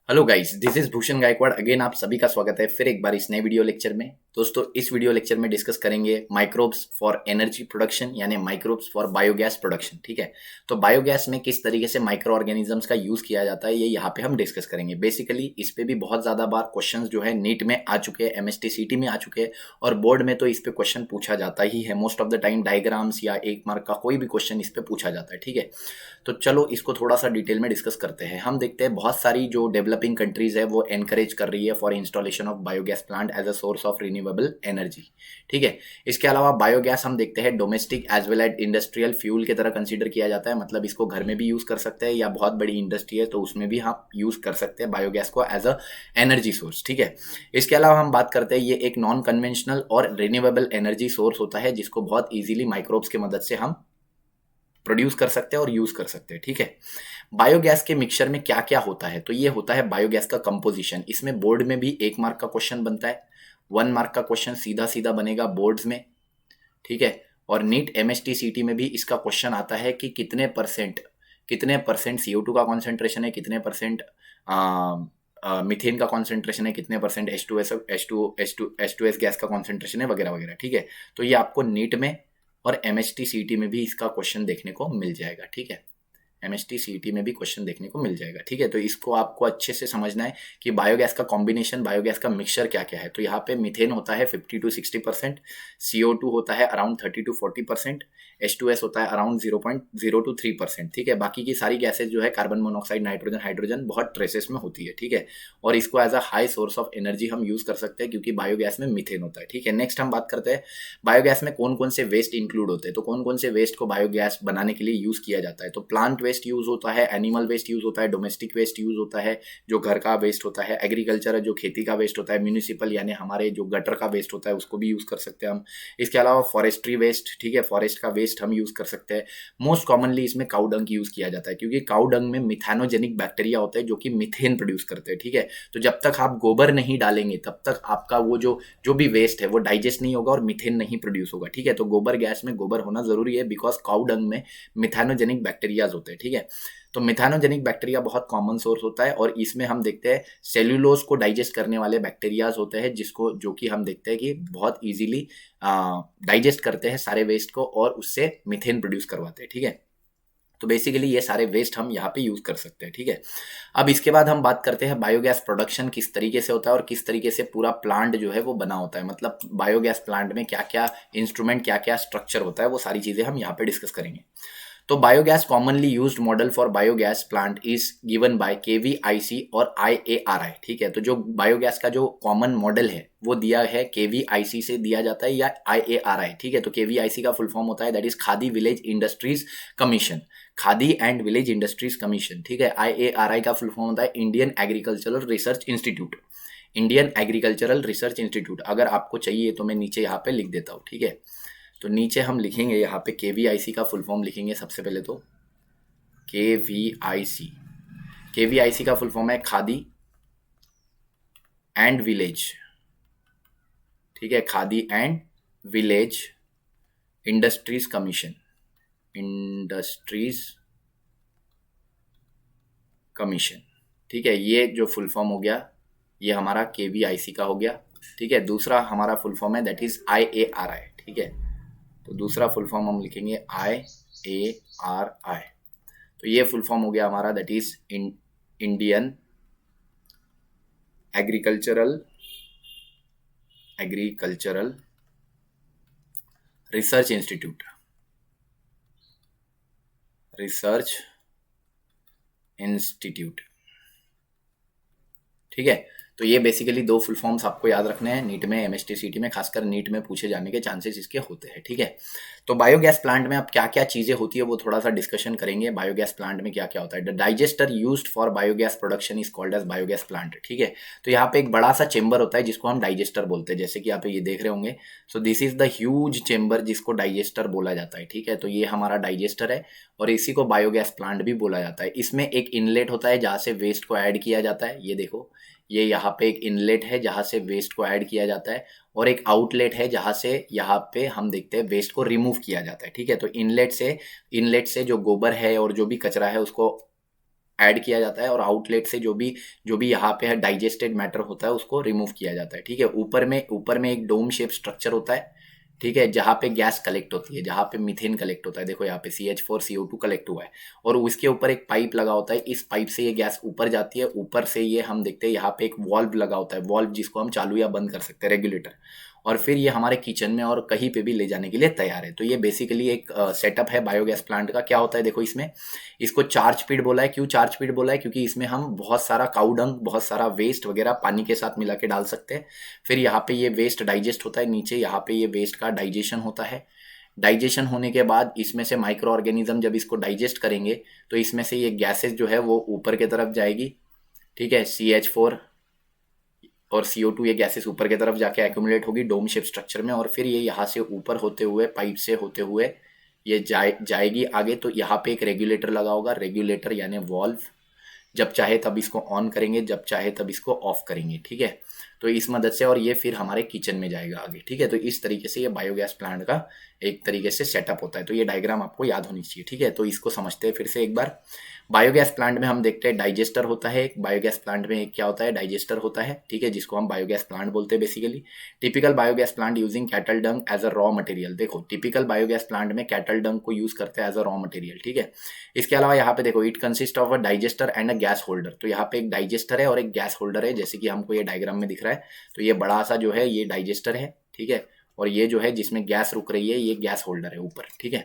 Hello guys, this is Bhushan Gaikwad again. आप सभी का स्वागत है फिर एक बार इस नए वीडियो लेक्चर में। दोस्तों, इस वीडियो लेक्चर में डिस्कस करेंगे माइक्रोब्स फॉर एनर्जी प्रोडक्शन यानी माइक्रोब्स फॉर बायोगैस प्रोडक्शन। ठीक है, तो बायोगैस में किस तरीके से माइक्रो ऑर्गेनिजम्स का यूज किया जाता है ये यहाँ पे हम डिस्कस करेंगे। बेसिकली इस पे भी बहुत ज्यादा बार क्वेश्चंस जो है नीट में आ चुके हैं, एमएसटी सीटी में आ चुके हैं और बोर्ड में तो इस पे क्वेश्चन पूछा जाता ही है। Most of the time diagrams या 1 मार्क का कोई भी क्वेश्चन इस पे पूछा जाता है। ठीक है, तो चलो इसको थोड़ा सा डिटेल में डिस्कस करते हैं। हम देखते हैं बहुत सारी जो डेवलपिंग कंट्रीज है वो एनकरेज कर रही है for installation of biogas plant as a source of renewable energy. ठीक है, इसके अलावा बायोगैस हम देखते हैं domestic as well as industrial fuel की तरह कंसीडर किया जाता है। मतलब इसको घर में भी यूज कर सकते हैं या बहुत बड़ी इंडस्ट्री है तो उसमें भी हम यूज कर सकते हैं बायोगैस को एज अ एनर्जी सोर्स। ठीक है, इसके अलावा हम बात करते हैं ये एक नॉन कन्वेंशनल और रिन्यूएबल एनर्जी सोर्स होता है जिसको बहुत इजीली माइक्रोब्स की मदद से हम प्रोड्यूस कर सकते हैं और यूज कर सकते हैं। ठीक है, बायोगैस के मिक्सचर में क्या क्या होता है, तो ये होता है बायोगैस का कंपोजिशन। इसमें बोर्ड में भी 1 मार्क का क्वेश्चन बनता है, 1 मार्क का क्वेश्चन सीधा सीधा बनेगा बोर्ड्स में। ठीक है, और नीट एमएसटी सीटी में भी इसका क्वेश्चन आता है कि कितने परसेंट CO2 का कॉन्सेंट्रेशन है, कितने परसेंट मिथेन का कॉन्सेंट्रेशन है, कितने परसेंट H2S गैस का कॉन्सेंट्रेशन है, वगैरह वगैरह। ठीक है, तो ये आपको नीट में और एमएचटी सीटी में भी इसका क्वेश्चन देखने को मिल जाएगा। ठीक है, एमएचटी सीटी में भी क्वेश्चन देखने को मिल जाएगा। ठीक है, तो इसको आपको अच्छे से समझना है कि बायोगैस का कॉम्बिनेशन, बायोगैस का मिक्सचर क्या क्या है। तो यहाँ पे मिथेन होता है 50 to 60%, CO2 होता है अराउंड 30 to 40%, H2S होता है अराउंड 0.0 to 3%। ठीक है, बाकी की सारी गैसेज जो है कार्बन मोनोऑक्साइड, नाइट्रोजन, हाइड्रोजन बहुत ट्रेसेस में होती है। ठीक है, और इसको as a high source of energy हम यूज कर सकते हैं क्योंकि बायोगैस में मिथेन होता है। ठीक है, नेक्स्ट हम बात करते हैं बायोगैस में कौन कौन से वेस्ट इंक्लूड होते हैं। तो कौन कौन से वेस्ट को बायोगैस बनाने के लिए यूज किया जाता है, तो प्लांट वेस्ट यूज होता है, एनिमल वेस्ट यूज होता है, डोमेस्टिक वेस्ट यूज होता है जो घर का वेस्ट होता है, एग्रीकल्चर जो खेती का वेस्ट होता है, म्यूनिसिपल यानी हमारे जो गटर का वेस्ट होता है उसको भी यूज कर सकते हैं हम। इसके अलावा फॉरेस्ट्री वेस्ट, ठीक है, फॉरेस्ट का वेस्ट हम यूज कर सकते हैं। मोस्ट कॉमनली इसमें काउ डंग यूज किया जाता है क्योंकि काउ डंग में मिथेनोजेनिक बैक्टीरिया होते हैं जो कि मिथेन प्रोड्यूस करते हैं। ठीक है, तो जब तक आप गोबर नहीं डालेंगे तब तक आपका वो जो जो भी वेस्ट है वो डाइजेस्ट नहीं होगा और मिथेन नहीं प्रोड्यूस होगा। ठीक है, तो गोबर गैस में गोबर होना जरूरी है बिकॉज काउ डंग में मिथेनोजेनिक बैक्टीरियाज होते हैं। ठीक है, तो मिथेनोजेनिक बैक्टीरिया बहुत कॉमन सोर्स होता है और इसमें हम देखते हैं सेल्यूलोज को डाइजेस्ट करने वाले बैक्टीरियाज होते हैं जिसको जो कि हम देखते हैं कि बहुत इजीली डाइजेस्ट करते हैं सारे वेस्ट को और उससे मिथेन प्रोड्यूस करवाते हैं। ठीक है, तो बेसिकली ये सारे वेस्ट हम यहाँ पे यूज कर सकते हैं। ठीक है, अब इसके बाद हम बात करते हैं बायोगैस प्रोडक्शन किस तरीके से होता है और किस तरीके से पूरा प्लांट जो है वो बना होता है। मतलब बायोगैस प्लांट में क्या क्या इंस्ट्रूमेंट, क्या क्या स्ट्रक्चर होता है, वो सारी चीजें हम यहाँ पे डिस्कस करेंगे। तो biogas commonly used model for biogas plant is given by KVIC और आईएआरआई। ठीक है, तो जो बायोगैस का जो कॉमन मॉडल है वो दिया है केवीआईसी से दिया जाता है या आईएआरआई। ठीक है, तो केवीआईसी का फुल फॉर्म होता है that is khadi village industries commission, khadi and village industries commission. ठीक है, आईएआरआई का फुल फॉर्म होता है Indian agricultural research institute, Indian agricultural research institute. अगर आपको चाहिए तो मैं नीचे यहाँ पे लिख देता हूँ। ठीक है, तो नीचे हम लिखेंगे यहाँ पे केवीआईसी का फुल फॉर्म लिखेंगे सबसे पहले तो केवीआईसी। केवीआईसी का फुल फॉर्म है खादी एंड विलेज। ठीक है, khadi and village industries commission, industries commission. ठीक है, ये जो फुल फॉर्म हो गया ये हमारा केवीआईसी का हो गया। ठीक है, दूसरा हमारा फुल फॉर्म है दैट इज आईएआरआई। ठीक है, तो दूसरा फुल फॉर्म हम लिखेंगे आईएआरआई। तो ये फुल फॉर्म हो गया हमारा that is Indian agricultural research institute, research institute. ठीक है, तो ये बेसिकली दो फुल फॉर्म्स आपको याद रखने हैं नीट में, एमएसटी सीटी में, खासकर नीट में पूछे जाने के चांसेस इसके होते हैं। ठीक है, तो बायोगैस प्लांट में अब क्या क्या चीजें होती है वो थोड़ा सा डिस्कशन करेंगे। बायोगैस प्लांट में क्या क्या होता है। The digester used for biogas production is called as biogas plant. ठीक है, तो यहाँ पे एक बड़ा सा चेंबर होता है जिसको हम डाइजेस्टर बोलते हैं, जैसे कि आप ये देख रहे होंगे। So this is the huge chamber जिसको डाइजेस्टर बोला जाता है। ठीक है, तो ये हमारा डाइजेस्टर है और इसी को बायोगैस प्लांट भी बोला जाता है। इसमें एक इनलेट होता है जहाँ से वेस्ट को ऐड किया जाता है, ये देखो, ये यहाँ पे एक इनलेट है जहाँ से वेस्ट को ऐड किया जाता है और एक आउटलेट है जहाँ से यहाँ पे हम देखते हैं वेस्ट को रिमूव किया जाता है। ठीक है, तो इनलेट से जो गोबर है और जो भी कचरा है उसको ऐड किया जाता है और आउटलेट से जो भी यहाँ पे है डाइजेस्टेड मैटर होता है उसको रिमूव किया जाता है, ठीक है। ऊपर में एक डोम शेप स्ट्रक्चर होता है, ठीक है, जहाँ पे गैस कलेक्ट होती है, जहाँ पे मीथेन कलेक्ट होता है, देखो यहाँ पे CH4CO2 कलेक्ट हुआ है और उसके ऊपर एक पाइप लगा होता है। इस पाइप से ये गैस ऊपर जाती है, ऊपर से ये हम देखते हैं यहाँ पे एक वॉल्व लगा होता है, वॉल्व जिसको हम चालू या बंद कर सकते हैं, रेगुलेटर, और फिर ये हमारे किचन में और कहीं पे भी ले जाने के लिए तैयार है। तो ये बेसिकली एक सेटअप है बायोगैस प्लांट का। क्या होता है देखो इसमें, इसको चार्ज पिट बोला है। क्यों चार्ज पिट बोला है? क्योंकि इसमें हम बहुत सारा काऊ डंग, बहुत सारा वेस्ट वगैरह पानी के साथ मिला के डाल सकते हैं। फिर यहाँ पे ये वेस्ट डाइजेस्ट होता है, नीचे यहाँ पे ये वेस्ट का डाइजेशन होता है। डाइजेशन होने के बाद इसमें से माइक्रो ऑर्गेनिज्म जब इसको डाइजेस्ट करेंगे तो इसमें से ये गैसेस जो है वो ऊपर की तरफ जाएगी, ठीक है। CH4 और CO2 ये गैसेस ऊपर की तरफ जाके एक्यूमुलेट होगी डोम शेप स्ट्रक्चर में, और फिर ये यहाँ से ऊपर होते हुए पाइप से होते हुए ये जाएगी आगे। तो यहाँ पे एक रेगुलेटर लगा होगा, रेगुलेटर यानी वॉल्व, जब चाहे तब इसको ऑन करेंगे, जब चाहे तब इसको ऑफ करेंगे, ठीक है। तो इस मदद से, और ये फिर हमारे किचन में जाएगा आगे, ठीक है। तो इस तरीके से ये बायोगैस प्लांट का एक तरीके से सेटअप होता है। तो ये डायग्राम आपको याद होनी चाहिए, ठीक है। तो इसको समझते हैं फिर से एक बार। बायोगैस प्लांट में हम देखते हैं डाइजेस्टर होता है, बायोगैस प्लांट में क्या होता है, डाइजेस्टर होता है, ठीक है, जिसको हम बायोगैस प्लांट बोलते हैं basically. Typical biogas plant using cattle dung as a raw material. देखो टिपिकल बायोगैस प्लांट में कैटल डंग को यूज करते हैं एज अ रॉ मटेरियल, ठीक है। इसके अलावा यहाँ पे देखो it consist of a digester and a gas holder. तो यहाँ पे एक डाइजेस्टर है और एक गैस होल्डर है, जैसे कि हमको ये डायग्राम में दिख रहा है। तो ये बड़ा सा जो है ये डाइजेस्टर है, ठीक है, और ये जो है जिसमें गैस रुक रही है ये गैस होल्डर है ऊपर, ठीक है।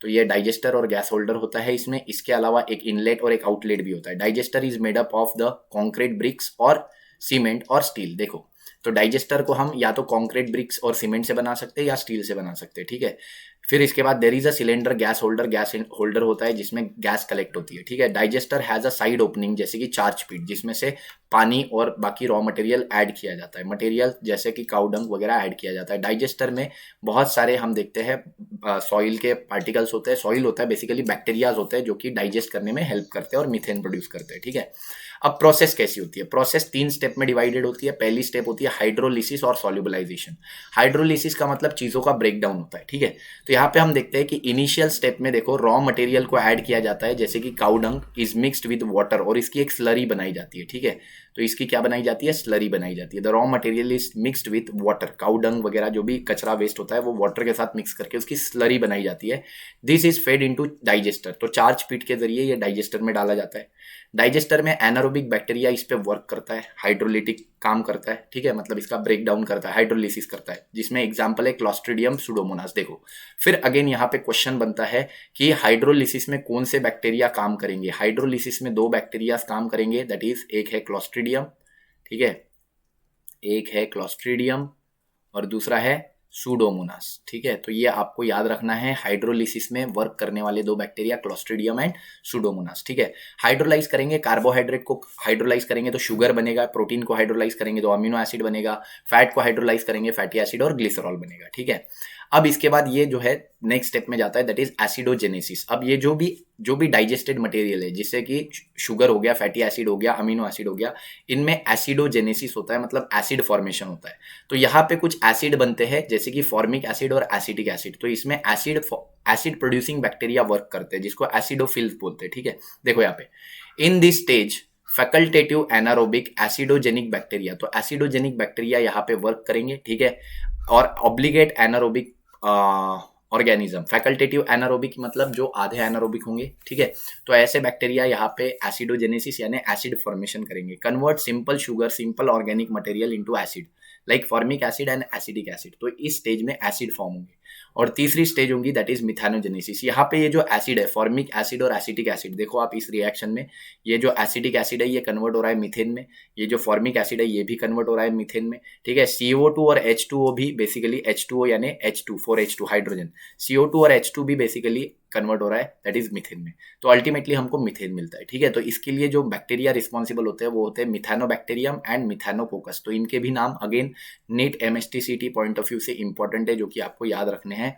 तो ये डाइजेस्टर और गैस होल्डर होता है इसमें। इसके अलावा एक इनलेट और एक आउटलेट भी होता है। Digester is made up of the concrete bricks और सीमेंट और स्टील। देखो तो डाइजेस्टर को हम या तो कॉन्क्रीट ब्रिक्स और सीमेंट से बना सकते हैं या स्टील से बना सकते हैं, ठीक है। फिर इसके बाद there is a cylinder gas holder होता है जिसमें गैस कलेक्ट होती है, ठीक है। Digester has a side opening जैसे कि चार्ज पिट, जिसमें से पानी और बाकी रॉ मटेरियल ऐड किया जाता है, मटेरियल जैसे कि काऊ डंग वगैरह ऐड किया जाता है। डाइजेस्टर में बहुत सारे हम देखते हैं सॉइल के पार्टिकल्स होते हैं, सॉइल होता है बेसिकली, बैक्टीरियाज होते हैं जो कि डाइजेस्ट करने में हेल्प करते हैं और मीथेन प्रोड्यूस करते हैं, ठीक है। अब प्रोसेस कैसी होती है? प्रोसेस 3 स्टेप में डिवाइडेड होती है। पहली स्टेप होती है हाइड्रोलिसिस और सॉल्युबलाइजेशन। हाइड्रोलिसिस का मतलब चीजों का ब्रेकडाउन होता है, ठीक है। तो यहाँ पे हम देखते हैं कि इनिशियल स्टेप में देखो रॉ मटेरियल को ऐड किया जाता है, जैसे कि cow dung is mixed with water, और इसकी एक स्लरी बनाई जाती है, ठीक है। तो इसकी क्या बनाई जाती है? स्लरी बनाई जाती है। The raw material is mixed with water, cow dung वगैरह जो भी कचरा वेस्ट होता है वो वाटर के साथ मिक्स करके उसकी स्लरी बनाई जाती है। This is fed into digester. तो चार्ज पिट के जरिए ये डाइजेस्टर में डाला जाता है। डाइजेस्टर में एनारोबिक बैक्टीरिया इस पे वर्क करता है, हाइड्रोलिटिक काम करता है, ठीक है, मतलब इसका ब्रेक डाउन करता है, हाइड्रोलिसिस करता है, जिसमें एग्जांपल है क्लॉस्ट्रिडियम सुडोमोनास। देखो फिर अगेन यहाँ पे क्वेश्चन बनता है कि हाइड्रोलिसिस में कौन से बैक्टीरिया काम करेंगे। हाइड्रोलिसिस में 2 बैक्टीरिया काम करेंगे, दैट इज एक है क्लॉस्ट्रिडियम, ठीक है, एक है क्लॉस्ट्रिडियम और दूसरा है सूडोमोनास, ठीक है। तो ये आपको याद रखना है, हाइड्रोलिसिस में वर्क करने वाले 2 बैक्टीरिया क्लॉस्ट्रिडियम एंड सूडोमोनास, ठीक है। हाइड्रोलाइज करेंगे, कार्बोहाइड्रेट को हाइड्रोलाइज करेंगे तो शुगर बनेगा, प्रोटीन को हाइड्रोलाइज करेंगे तो अमीनो एसिड बनेगा, फैट को हाइड्रोलाइज करेंगे फैटी एसिड और ग्लिसरॉल बनेगा, ठीक है। अब इसके बाद ये जो है नेक्स्ट स्टेप में जाता है, दैट इज एसिडोजेनेसिस। अब ये जो भी डाइजेस्टेड मटेरियल है, जिससे कि शुगर हो गया, फैटी एसिड हो गया, अमीनो एसिड हो गया, इनमें एसिडोजेनेसिस होता है, मतलब एसिड फॉर्मेशन होता है। तो यहाँ पे कुछ एसिड बनते हैं जैसे कि फॉर्मिक एसिड और एसिटिक एसिड। तो इसमें एसिड प्रोड्यूसिंग बैक्टीरिया वर्क करते हैं जिसको एसिडोफिल्स बोलते हैं, ठीक है। देखो यहाँ पे in this stage facultative anaerobic acidogenic bacteria, तो एसिडोजेनिक बैक्टीरिया यहाँ पे वर्क करेंगे, ठीक है। और obligate anaerobic organism, facultative anaerobic मतलब जो आधे एनारोबिक होंगे, ठीक है। तो ऐसे बैक्टीरिया यहाँ पे एसिडोजेनेसिस यानी एसिड फॉर्मेशन करेंगे, convert simple sugar, simple organic material into acid like formic acid and acidic acid. तो इस स्टेज में एसिड फॉर्म होंगे। और तीसरी स्टेज होगी दैट इज मिथानोजेनेसिस। यहाँ पे ये जो एसिड है, फॉर्मिक एसिड और एसिटिक एसिड, देखो आप इस रिएक्शन में ये जो एसिडिक एसिड है ये कन्वर्ट हो रहा है मीथेन में, ये जो फॉर्मिक एसिड है ये भी कन्वर्ट हो रहा है मीथेन में, ठीक है। CO2 और H2O भी बेसिकली, H2O यानी H2 हाइड्रोजन, CO2 और H2 भी बेसिकली कन्वर्ट हो रहा है, दैट इज मीथेन में। तो अल्टीमेटली हमको मीथेन मिलता है, ठीक है। तो इसके लिए जो बैक्टीरिया रिस्पॉन्सिबल होते हैं वो होते हैं मिथानोबैक्टीरियम एंड मिथानोकोकस। तो इनके भी नाम again NEET MSTCT point of view से इंपॉर्टेंट है, जो कि आपको याद रखने हैं,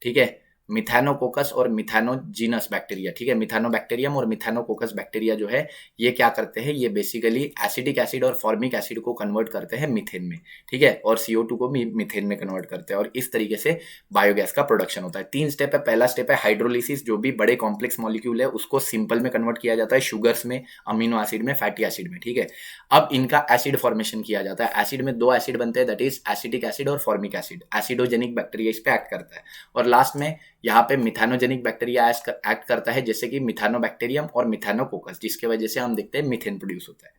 ठीक है। मिथानोकोकस और मिथानोजीनस बैक्टीरिया, ठीक है। मिथानोबैक्टीरियम और मिथानोकोकस बैक्टीरिया जो है ये क्या करते हैं, ये बेसिकली एसिडिक एसिड और फॉर्मिक एसिड को कन्वर्ट करते हैं मीथेन में, ठीक है, और CO2 को भी मीथेन में कन्वर्ट करते हैं, और इस तरीके से बायोगैस का प्रोडक्शन होता है। 3 स्टेप है। पहला स्टेप है हाइड्रोलिसिस, जो भी बड़े कॉम्प्लेक्स मॉलिक्यूल है उसको सिंपल में कन्वर्ट किया जाता है, शुगर्स में, अमीनो एसिड में, फैटी एसिड में, ठीक है। अब इनका एसिड फॉर्मेशन किया जाता है। एसिड में 2 एसिड बनते हैं, दैट इज एसिडिक एसिड और फॉर्मिक एसिड। एसिडोजेनिक बैक्टीरिया इस पे एक्ट करता है, और लास्ट में यहाँ पे मिथानोजेनिक बैक्टीरिया एक्ट करता है, जैसे कि मिथानोबैक्टीरियम और मिथानोकोकस, जिसके वजह से हम देखते हैं मीथेन प्रोड्यूस होता है।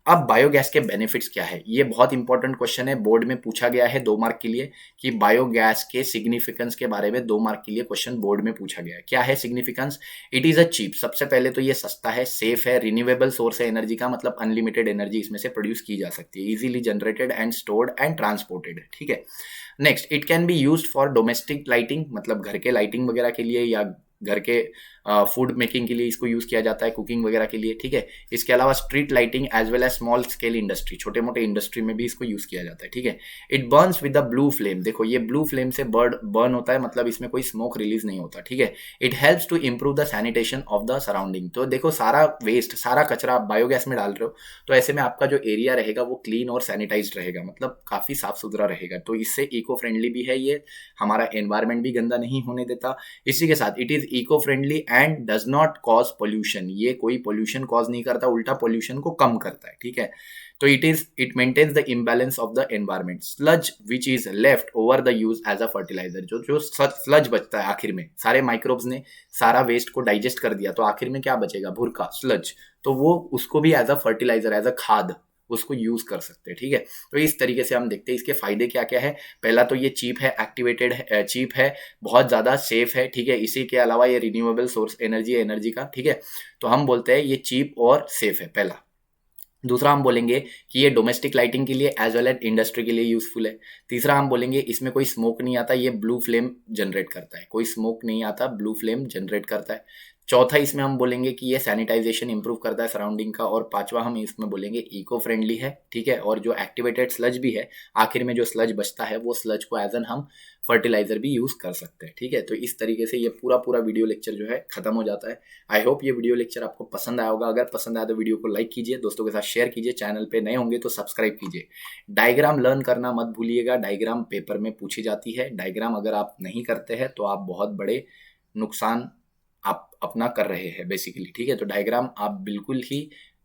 अब बायोगैस के बेनिफिट्स क्या है, ये बहुत इंपॉर्टेंट क्वेश्चन है, बोर्ड में पूछा गया है 2 मार्क के लिए, कि बायोगैस के सिग्निफिकेंस के बारे में 2 मार्क के लिए क्वेश्चन बोर्ड में पूछा गया है। क्या है significance? It is a cheap, सबसे पहले तो ये सस्ता है, सेफ है, रिन्यूएबल सोर्स है एनर्जी का, मतलब अनलिमिटेड एनर्जी इसमें से प्रोड्यूस की जा सकती है, easily generated and stored and transported, ठीक है। Next, it can be used for domestic lighting, मतलब घर के लाइटिंग वगैरह के लिए, या घर के फूड मेकिंग के लिए इसको यूज किया जाता है, कुकिंग वगैरह के लिए, ठीक है। इसके अलावा street lighting as well as small scale industry, छोटे मोटे इंडस्ट्री में भी इसको यूज किया जाता है, ठीक है। It Burns with the blue flame, देखो ये ब्लू फ्लेम से बर्न होता है, मतलब इसमें कोई स्मोक रिलीज नहीं होता, ठीक है। It helps to improve the sanitation of the surrounding, तो देखो सारा वेस्ट, सारा कचरा आप बायोगैस में डाल रहे हो, तो ऐसे में आपका जो एरिया रहेगा वो क्लीन और सैनिटाइज्ड रहेगा, मतलब काफी साफ सुथरा रहेगा, तो इससे इको फ्रेंडली भी है ये, हमारा एनवायरमेंट भी गंदा नहीं होने देता। इसी के साथ it is eco friendly and does not cause pollution, ये कोई पोल्यूशन कॉज नहीं करता, उल्टा पोल्यूशन को कम करता है, ठीक है। तो it maintains the imbalance of the environment. Sludge which is left over the use as a fertilizer, जो स्लज बचता है आखिर में, सारे माइक्रोब्स ने सारा वेस्ट को डाइजेस्ट कर दिया, तो आखिर में क्या बचेगा, भुरका, स्लज, तो वो उसको भी as a fertilizer, as a खाद उसको यूज कर सकते हैं, ठीक है। तो इस तरीके से हम देखते हैं इसके फायदे क्या क्या है। पहला तो ये चीप है, एक्टिवेटेड है, चीप है, बहुत ज्यादा सेफ है, ठीक है। इसी के अलावा ये रिन्यूएबल सोर्स एनर्जी का, ठीक है। तो हम बोलते हैं ये चीप और सेफ है, पहला। दूसरा हम बोलेंगे कि ये डोमेस्टिक लाइटिंग के लिए एज वेल एज इंडस्ट्री के लिए यूजफुल है। तीसरा हम बोलेंगे इसमें कोई स्मोक नहीं आता, ये ब्लू फ्लेम जनरेट करता है, कोई स्मोक नहीं आता, ब्लू फ्लेम जनरेट करता है। चौथा इसमें हम बोलेंगे कि ये सैनिटाइजेशन इंप्रूव करता है सराउंडिंग का, और पांचवा हम इसमें बोलेंगे इको फ्रेंडली है, ठीक है। और जो एक्टिवेटेड स्लज भी है, आखिर में जो स्लज बचता है वो स्लज को एज एन हम फर्टिलाइजर भी यूज कर सकते हैं, ठीक है। तो इस तरीके से ये पूरा वीडियो लेक्चर जो है खत्म हो जाता है। आई होप ये वीडियो लेक्चर आपको पसंद आया होगा। अगर पसंद आया तो वीडियो को लाइक कीजिए, दोस्तों के साथ शेयर कीजिए, चैनल पे नए होंगे तो सब्सक्राइब कीजिए। डायग्राम लर्न करना मत भूलिएगा, डायग्राम पेपर में पूछी जाती है, डायग्राम अगर आप नहीं करते हैं तो आप बहुत बड़े नुकसान आप अपना कर रहे हैं बेसिकली, ठीक है। तो डायग्राम आप बिल्कुल ही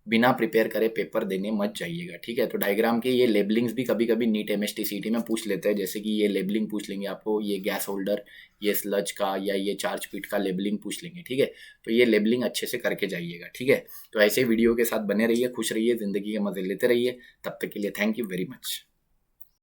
बिना प्रिपेयर करे पेपर देने मत जाइएगा, ठीक है। तो डायग्राम के ये लेबलिंग्स भी कभी कभी नीट MST CT में पूछ लेते हैं, जैसे कि ये लेबलिंग पूछ लेंगे आपको, ये गैस होल्डर, ये स्लज का, या ये चार्ज पिट का लेबलिंग पूछ लेंगे, ठीक है। तो ये लेबलिंग अच्छे से करके जाइएगा, ठीक है। तो ऐसे वीडियो के साथ बने रहिए, खुश रहिए, जिंदगी के मजे लेते रहिए। तब तक के लिए थैंक यू वेरी मच।